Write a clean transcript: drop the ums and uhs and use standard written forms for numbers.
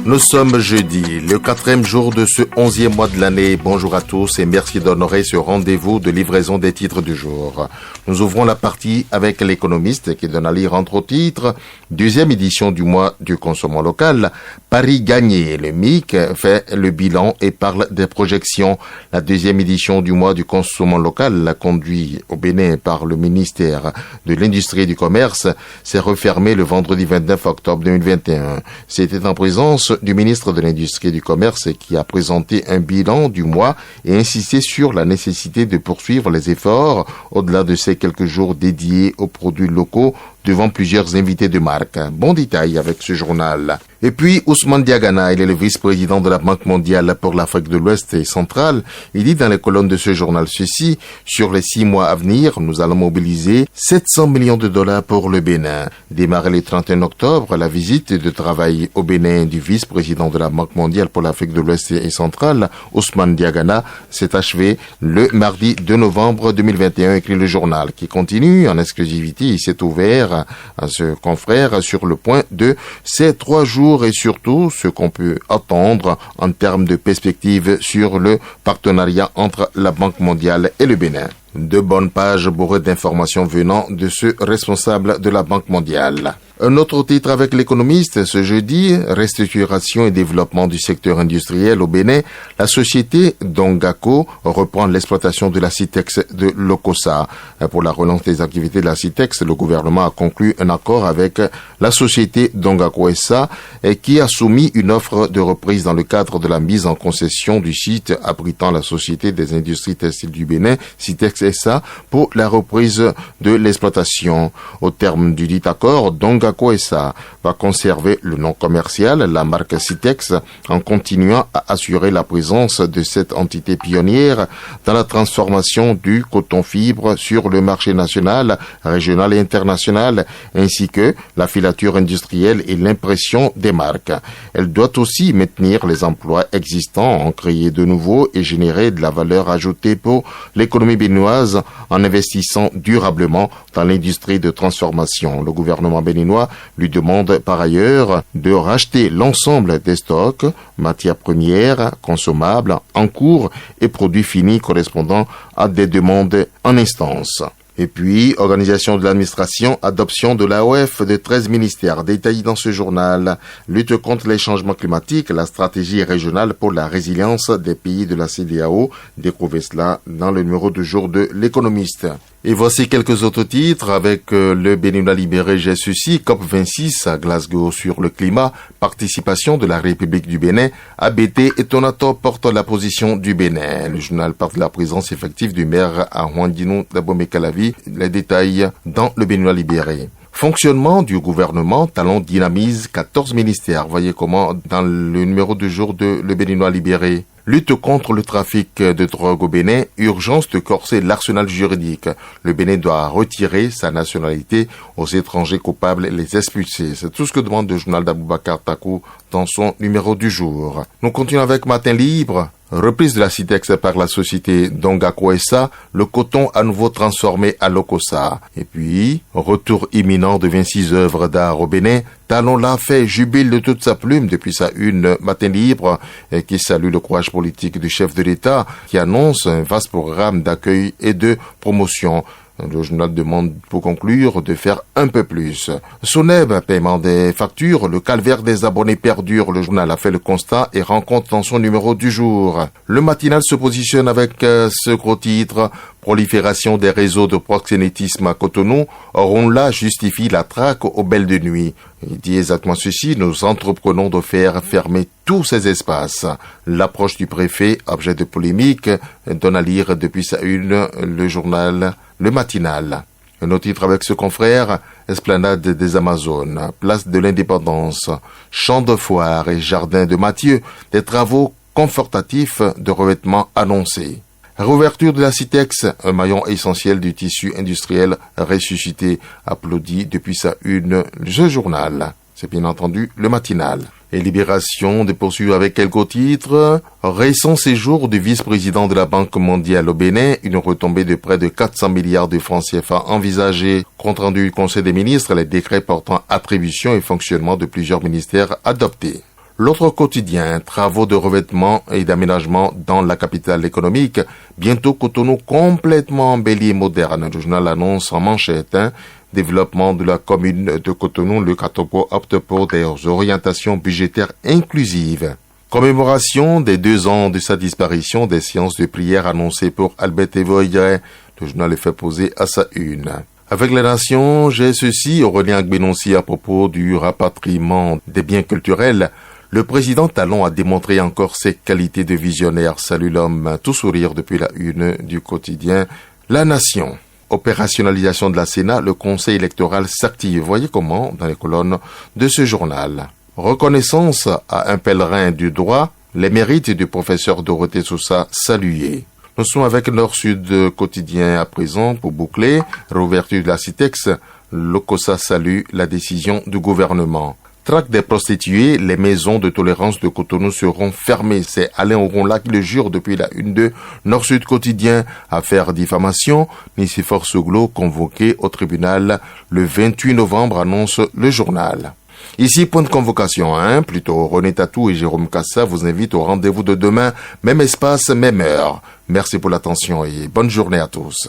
Nous sommes jeudi, le 4e jour de ce 11e mois de l'année. Bonjour à tous et merci d'honorer ce rendez-vous de livraison des titres du jour. Nous ouvrons la partie avec l'économiste qui donne à lire entre autres titres. Deuxième édition du mois du consommant local. Paris gagné. Le MIC fait le bilan et parle des projections. La deuxième édition du mois du consommant local, la conduite au Bénin par le ministère de l'Industrie et du Commerce, s'est refermée le vendredi 29 octobre 2021. C'était en présence du ministre de l'Industrie et du Commerce qui a présenté un bilan du mois et insisté sur la nécessité de poursuivre les efforts au-delà de ces quelques jours dédiés aux produits locaux devant plusieurs invités de marque. Bon détail avec ce journal. Et puis, Ousmane Diagana, il est le vice-président de la Banque mondiale pour l'Afrique de l'Ouest et centrale. Il dit dans les colonnes de ce journal ceci: sur les 6 mois à venir, nous allons mobiliser 700 millions de dollars pour le Bénin. Démarré le 31 octobre, la visite de travail au Bénin du vice-président de la Banque mondiale pour l'Afrique de l'Ouest et centrale, Ousmane Diagana, s'est achevée le mardi 2 novembre 2021, écrit le journal, qui continue en exclusivité. Il s'est ouvert à ce confrère sur le point de ces 3 jours et surtout ce qu'on peut attendre en termes de perspectives sur le partenariat entre la Banque mondiale et le Bénin. De bonnes pages bourrées d'informations venant de ce responsable de la Banque mondiale. Un autre titre avec l'économiste ce jeudi, restructuration et développement du secteur industriel au Bénin. La société Dongako reprend l'exploitation de la Citex de Lokossa. Pour la relance des activités de la Citex, le gouvernement a conclu un accord avec la société Dongako SA qui a soumis une offre de reprise dans le cadre de la mise en concession du site abritant la Société des industries textiles du Bénin, Citex SA, pour la reprise de l'exploitation. Au terme du dit accord, Dongako SA va conserver le nom commercial, la marque Citex, en continuant à assurer la présence de cette entité pionnière dans la transformation du coton-fibre sur le marché national, régional et international, ainsi que la filature industrielle et l'impression des marques. Elle doit aussi maintenir les emplois existants, en créer de nouveaux et générer de la valeur ajoutée pour l'économie béninoise en investissant durablement dans l'industrie de transformation. Le gouvernement béninois lui demande par ailleurs de racheter l'ensemble des stocks, matières premières, consommables, en cours et produits finis correspondant à des demandes en instance. Et puis, organisation de l'administration, adoption de l'AOF de 13 ministères. Détaillé dans ce journal, lutte contre les changements climatiques, la stratégie régionale pour la résilience des pays de la CEDEAO. Découvrez cela dans le numéro du jour de l'économiste. Et voici quelques autres titres avec le Béninois libéré. J'ai ceci, COP26 à Glasgow sur le climat, participation de la République du Bénin. ABT et Tonato portent la position du Bénin. Le journal parle de la présence effective du maire à Huandino d'Abomey-Calavi. Les détails dans le Béninois libéré. Fonctionnement du gouvernement, Talon dynamise 14 ministères. Voyez comment dans le numéro du jour de Le Béninois libéré. Lutte contre le trafic de drogue au Bénin, urgence de corser l'arsenal juridique. Le Bénin doit retirer sa nationalité aux étrangers coupables et les expulser. C'est tout ce que demande le journal d'Aboubacar Takou dans son numéro du jour. Nous continuons avec Matin Libre. Reprise de la Citex par la société Dongako SA, le coton à nouveau transformé à Lokossa. Et puis, retour imminent de 26 œuvres d'art au Bénin. Talon l'a fait, jubile de toute sa plume depuis sa une Matin Libre, et qui salue le courage politique du chef de l'État, qui annonce un vaste programme d'accueil et de promotion. Le journal demande, pour conclure, de faire un peu plus. Soneb, paiement des factures, le calvaire des abonnés perdure. Le journal a fait le constat et rencontre dans son numéro du jour. Le matinal se positionne avec ce gros titre: prolifération des réseaux de proxénétisme à Cotonou. Or, on là justifie la traque aux belles de nuit. Il dit exactement ceci: nous entreprenons de faire fermer tous ces espaces. L'approche du préfet, objet de polémique, donne à lire depuis sa une le journal Le Matinal. Un autre titre avec ce confrère: Esplanade des Amazones, place de l'Indépendance, champ de foire et jardin de Mathieu, des travaux confortatifs de revêtement annoncés. Réouverture de la Citex, un maillon essentiel du tissu industriel ressuscité, applaudi depuis sa une, ce journal. C'est bien entendu Le Matinal. Et Libération de poursuivre avec quelques titres. Récent séjour du vice-président de la Banque mondiale au Bénin, une retombée de près de 400 milliards de francs CFA envisagée. Compte rendu du Conseil des ministres, les décrets portant attribution et fonctionnement de plusieurs ministères adoptés. L'autre quotidien, travaux de revêtement et d'aménagement dans la capitale économique. Bientôt Cotonou complètement embelli et moderne. Le journal annonce en manchette, développement de la commune de Cotonou. Le Katopo opte pour des orientations budgétaires inclusives. Commémoration des 2 ans de sa disparition, des séances de prière annoncées pour Albert Evoyre. Le journal est fait poser à sa une. Avec les nations, j'ai ceci, Aurélien Gbénonci à propos du rapatriement des biens culturels. Le président Talon a démontré encore ses qualités de visionnaire. Salut l'homme, tout sourire depuis la une du quotidien La Nation. Opérationnalisation de la Sénat, le conseil électoral s'active. Voyez comment dans les colonnes de ce journal. Reconnaissance à un pèlerin du droit, les mérites du professeur Dorothée Sousa salués. Nous sommes avec Nord-Sud quotidien à présent pour boucler. Réouverture de la CITEX, l'OCOSA salue la décision du gouvernement. Traque des prostituées, les maisons de tolérance de Cotonou seront fermées. C'est Alain Oronla qui le jure depuis la une de Nord-Sud quotidien. Affaire diffamation, Nicéphore Souglo convoqué au tribunal le 28 novembre, annonce le journal. Ici, point de convocation, plutôt René Tatou et Jérôme Cassa vous invitent au rendez-vous de demain, même espace, même heure. Merci pour l'attention et bonne journée à tous.